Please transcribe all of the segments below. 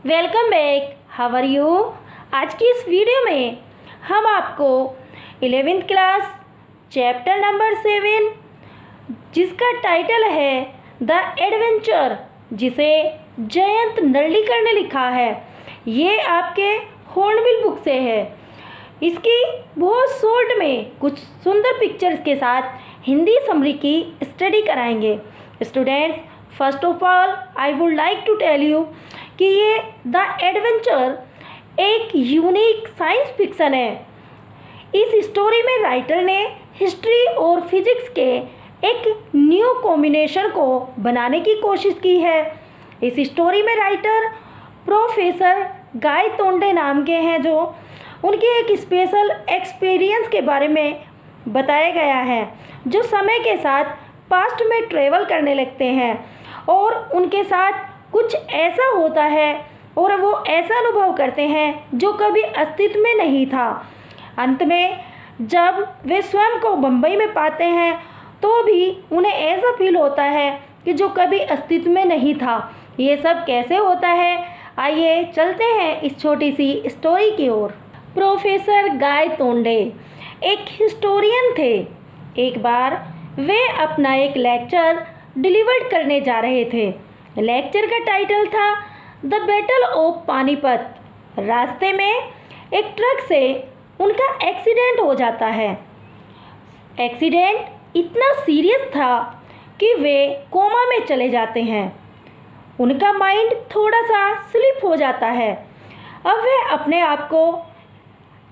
Welcome back. How are you. आज की इस वीडियो में हम आपको 11th क्लास चैप्टर नंबर 7 जिसका टाइटल है द एडवेंचर, जिसे जयंत नर्लिकर ने लिखा है, ये आपके हॉर्नबिल बुक से है। इसकी बहुत शॉर्ट में कुछ सुंदर पिक्चर्स के साथ हिंदी समरी की स्टडी कराएंगे। Students, first of all I would like to tell you कि ये द एडवेंचर एक यूनिक साइंस फिक्शन है। इस स्टोरी में राइटर ने हिस्ट्री और फिजिक्स के एक न्यू कॉम्बिनेशन को बनाने की कोशिश की है। इस स्टोरी में राइटर प्रोफेसर गाय तोंडे नाम के हैं, जो उनके एक स्पेशल एक्सपीरियंस के बारे में बताया गया है, जो समय के साथ पास्ट में ट्रेवल करने लगते हैं और उनके साथ कुछ ऐसा होता है और वो ऐसा अनुभव करते हैं जो कभी अस्तित्व में नहीं था। अंत में जब वे स्वयं को मुंबई में पाते हैं तो भी उन्हें ऐसा फील होता है कि जो कभी अस्तित्व में नहीं था। ये सब कैसे होता है, आइए चलते हैं इस छोटी सी स्टोरी की ओर। प्रोफेसर गाय तोंडे एक हिस्टोरियन थे। एक बार वे अपना एक लेक्चर डिलीवर करने जा रहे थे। लेक्चर का टाइटल था द बैटल ऑफ पानीपत। रास्ते में एक ट्रक से उनका एक्सीडेंट हो जाता है। एक्सीडेंट इतना सीरियस था कि वे कोमा में चले जाते हैं। उनका माइंड थोड़ा सा स्लिप हो जाता है। अब वे अपने आप को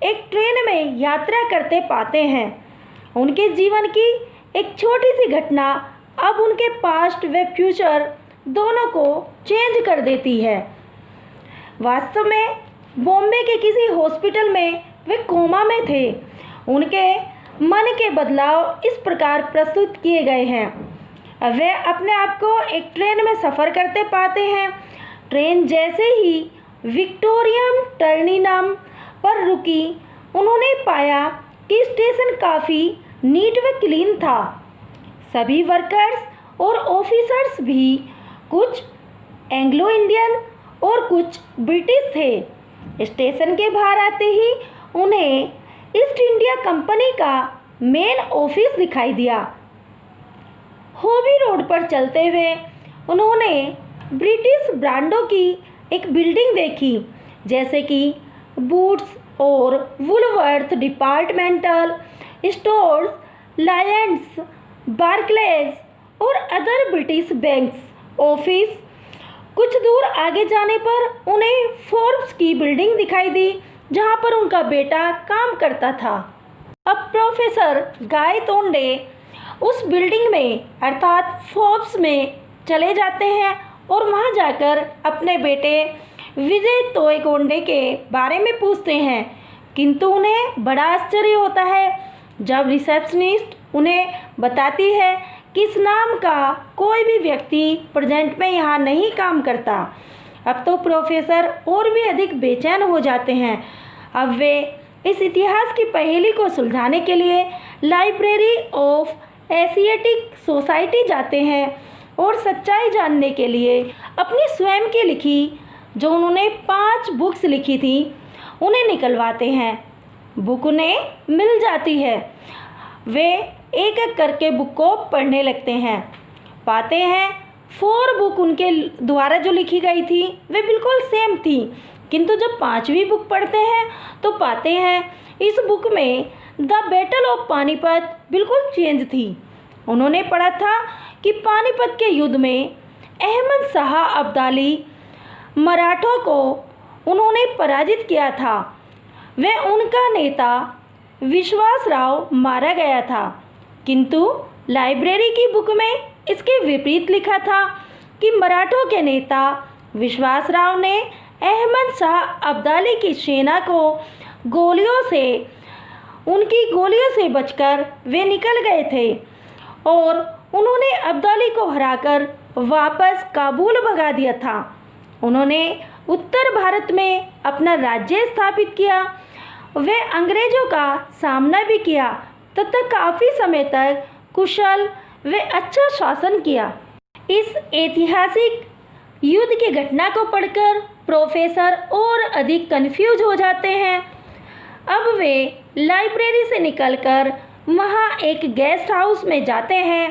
एक ट्रेन में यात्रा करते पाते हैं। उनके जीवन की एक छोटी सी घटना अब उनके पास्ट व फ्यूचर दोनों को चेंज कर देती है। वास्तव में बॉम्बे के किसी हॉस्पिटल में वे कोमा में थे। उनके मन के बदलाव इस प्रकार प्रस्तुत किए गए हैं। वे अपने आप को एक ट्रेन में सफ़र करते पाते हैं। ट्रेन जैसे ही विक्टोरियम टर्मिनम पर रुकी, उन्होंने पाया कि स्टेशन काफ़ी नीट व क्लीन था। सभी वर्कर्स और ऑफिसर्स भी कुछ एंग्लो इंडियन और कुछ ब्रिटिश थे। स्टेशन के बाहर आते ही उन्हें ईस्ट इंडिया कंपनी का मेन ऑफिस दिखाई दिया। होबी रोड पर चलते हुए उन्होंने ब्रिटिश ब्रांडों की एक बिल्डिंग देखी, जैसे कि बूट्स और Woolworth departmental stores, Lions, Barclays और अदर ब्रिटिश बैंक्स ऑफिस। कुछ दूर आगे जाने पर उन्हें फोर्ब्स की बिल्डिंग दिखाई दी, जहां पर उनका बेटा काम करता था। अब प्रोफेसर गाय तोंडे उस बिल्डिंग में अर्थात फोर्ब्स में चले जाते हैं और वहां जाकर अपने बेटे विजय तोयकोंडे के बारे में पूछते हैं, किंतु उन्हें बड़ा आश्चर्य होता है जब रिसेप्शनिस्ट उन्हें बताती है कि इस नाम का कोई भी व्यक्ति प्रेजेंट में यहाँ नहीं काम करता। अब तो प्रोफेसर और भी अधिक बेचैन हो जाते हैं। अब वे इस इतिहास की पहेली को सुलझाने के लिए लाइब्रेरी ऑफ एशियाटिक सोसाइटी जाते हैं और सच्चाई जानने के लिए अपनी स्वयं की लिखी, जो उन्होंने 5 बुक्स लिखी थी, उन्हें निकलवाते हैं। बुक उन्हें मिल जाती है। वे एक एक करके बुक को पढ़ने लगते हैं। पाते हैं 4 बुक उनके द्वारा जो लिखी गई थी वे बिल्कुल सेम थी, किंतु जब 5वीं बुक पढ़ते हैं तो पाते हैं इस बुक में द बैटल ऑफ पानीपत बिल्कुल चेंज थी। उन्होंने पढ़ा था कि पानीपत के युद्ध में अहमद शाह अब्दाली मराठों को उन्होंने पराजित किया था। वे उनका नेता विश्वास राव मारा गया था, किंतु लाइब्रेरी की बुक में इसके विपरीत लिखा था कि मराठों के नेता विश्वास राव ने अहमद शाह अब्दाली की सेना को उनकी गोलियों से बचकर वे निकल गए थे और उन्होंने अब्दाली को हराकर वापस काबुल भगा दिया था। उन्होंने उत्तर भारत में अपना राज्य स्थापित किया। वे अंग्रेजों का सामना भी किया तथा काफ़ी समय तक कुशल व अच्छा शासन किया। इस ऐतिहासिक युद्ध की घटना को पढ़कर प्रोफेसर और अधिक कंफ्यूज हो जाते हैं। अब वे लाइब्रेरी से निकलकर वहाँ एक गेस्ट हाउस में जाते हैं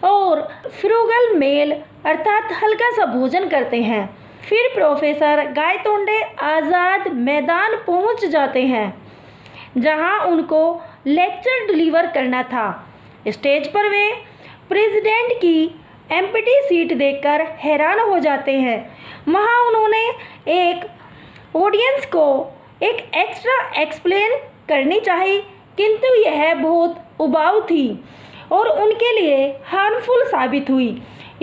और फ्रूगल मेल अर्थात हल्का सा भोजन करते हैं। फिर प्रोफेसर गायतोंडे आज़ाद मैदान पहुँच जाते हैं जहाँ उनको लेक्चर डिलीवर करना था। स्टेज पर वे प्रेसिडेंट की एम्प्टी सीट देखकर हैरान हो जाते हैं। वहाँ उन्होंने एक ऑडियंस को एक एक्स्ट्रा एक्सप्लेन करनी चाहिए, किंतु यह बहुत उबाऊ थी और उनके लिए हार्मफुल साबित हुई।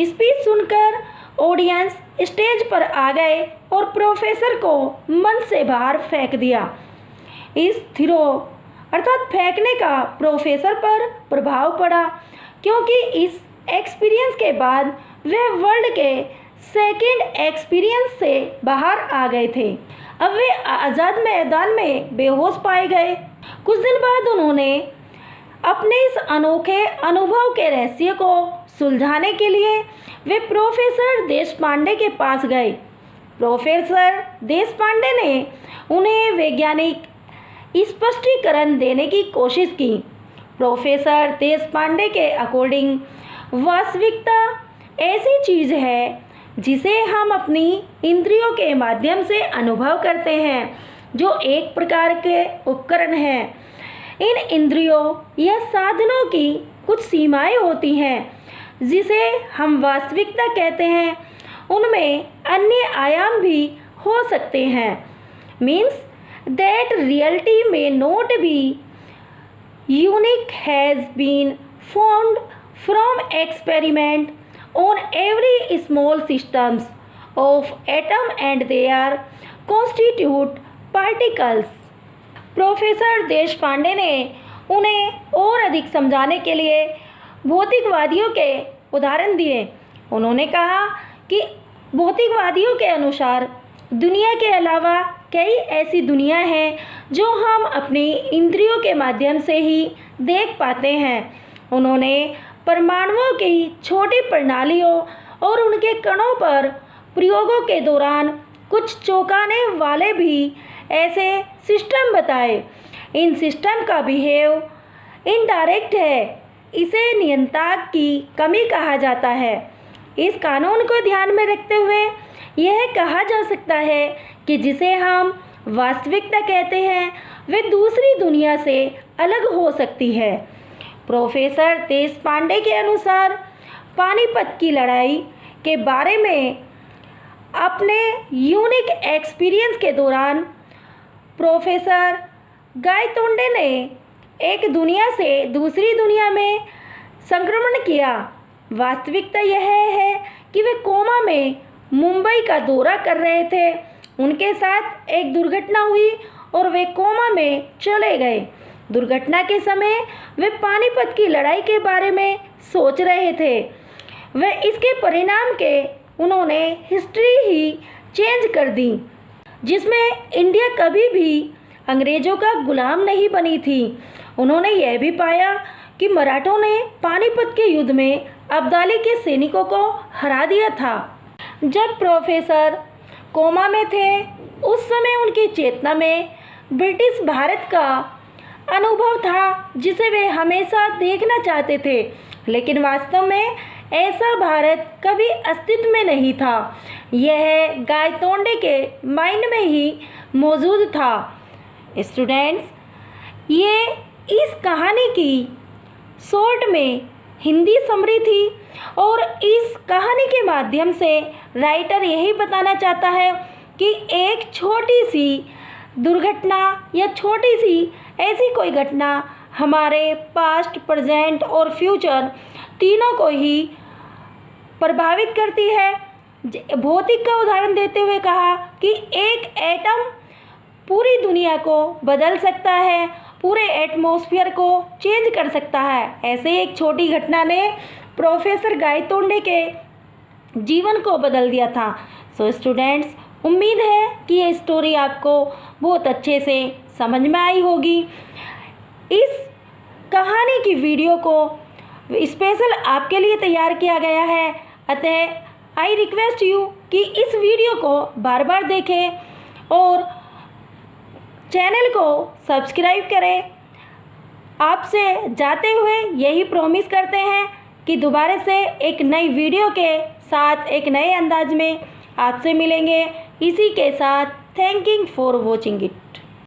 स्पीच सुनकर ऑडियंस स्टेज पर आ गए और प्रोफेसर को मंच से बाहर फेंक दिया। इस थ्रो अर्थात फेंकने का प्रोफेसर पर प्रभाव पड़ा, क्योंकि इस एक्सपीरियंस के बाद वे वर्ल्ड के सेकंड एक्सपीरियंस से बाहर आ गए थे। अब वे आज़ाद मैदान में बेहोश पाए गए। कुछ दिन बाद उन्होंने अपने इस अनोखे अनुभव के रहस्य को सुलझाने के लिए वे प्रोफेसर देशपांडे के पास गए। प्रोफेसर देशपांडे ने उन्हें वैज्ञानिक स्पष्टीकरण देने की कोशिश की। प्रोफेसर देशपांडे के अकॉर्डिंग वास्तविकता ऐसी चीज़ है जिसे हम अपनी इंद्रियों के माध्यम से अनुभव करते हैं, जो एक प्रकार के उपकरण हैं। इन इंद्रियों या साधनों की कुछ सीमाएं होती हैं जिसे हम वास्तविकता कहते हैं। उनमें अन्य आयाम भी हो सकते हैं। Means that reality may not be unique has been found from experiment on every small systems of atom and their constitute particles। Professor Deshpande ने उन्हें और अधिक समझाने के लिए भौतिकवादियों के उदाहरण दिए। उन्होंने कहा कि भौतिकवादियों के अनुसार दुनिया के अलावा कई ऐसी दुनिया हैं जो हम अपनी इंद्रियों के माध्यम से ही देख पाते हैं। उन्होंने परमाणुओं की छोटी प्रणालियों और उनके कणों पर प्रयोगों के दौरान कुछ चौंकाने वाले भी ऐसे सिस्टम बताए। इन सिस्टम का बिहेव इनडायरेक्ट है। इसे नियंत्रणा की कमी कहा जाता है। इस कानून को ध्यान में रखते हुए यह कहा जा सकता है कि जिसे हम वास्तविकता कहते हैं वे दूसरी दुनिया से अलग हो सकती है। प्रोफेसर देशपांडे के अनुसार पानीपत की लड़ाई के बारे में अपने यूनिक एक्सपीरियंस के दौरान प्रोफेसर गायतोंडे ने एक दुनिया से दूसरी दुनिया में संक्रमण किया। वास्तविकता यह है कि वे कोमा में मुंबई का दौरा कर रहे थे। उनके साथ एक दुर्घटना हुई और वे कोमा में चले गए। दुर्घटना के समय वे पानीपत की लड़ाई के बारे में सोच रहे थे। वे इसके परिणाम के उन्होंने हिस्ट्री ही चेंज कर दी, जिसमें इंडिया कभी भी अंग्रेज़ों का गुलाम नहीं बनी थी। उन्होंने यह भी पाया कि मराठों ने पानीपत के युद्ध में अब्दाली के सैनिकों को हरा दिया था। जब प्रोफेसर कोमा में थे उस समय उनकी चेतना में ब्रिटिश भारत का अनुभव था जिसे वे हमेशा देखना चाहते थे, लेकिन वास्तव में ऐसा भारत कभी अस्तित्व में नहीं था। यह गायतोंडे के माइंड में ही मौजूद था। स्टूडेंट्स, ये इस कहानी की शॉर्ट में हिंदी समरी थी और इस कहानी के माध्यम से राइटर यही बताना चाहता है कि एक छोटी सी दुर्घटना या छोटी सी ऐसी कोई घटना हमारे पास्ट, प्रेजेंट और फ्यूचर तीनों को ही प्रभावित करती है। भौतिक का उदाहरण देते हुए कहा कि एक एटम पूरी दुनिया को बदल सकता है, पूरे एटमॉस्फेयर को चेंज कर सकता है। ऐसे एक छोटी घटना ने प्रोफेसर गायतोंडे के जीवन को बदल दिया था। सो स्टूडेंट्स, उम्मीद है कि ये स्टोरी आपको बहुत अच्छे से समझ में आई होगी। इस कहानी की वीडियो को स्पेशल आपके लिए तैयार किया गया है, अतः आई रिक्वेस्ट यू कि इस वीडियो को बार बार देखें और चैनल को सब्सक्राइब करें। आपसे जाते हुए यही प्रॉमिस करते हैं कि दोबारा से एक नई वीडियो के साथ एक नए अंदाज में आपसे मिलेंगे। इसी के साथ thank you for watching it.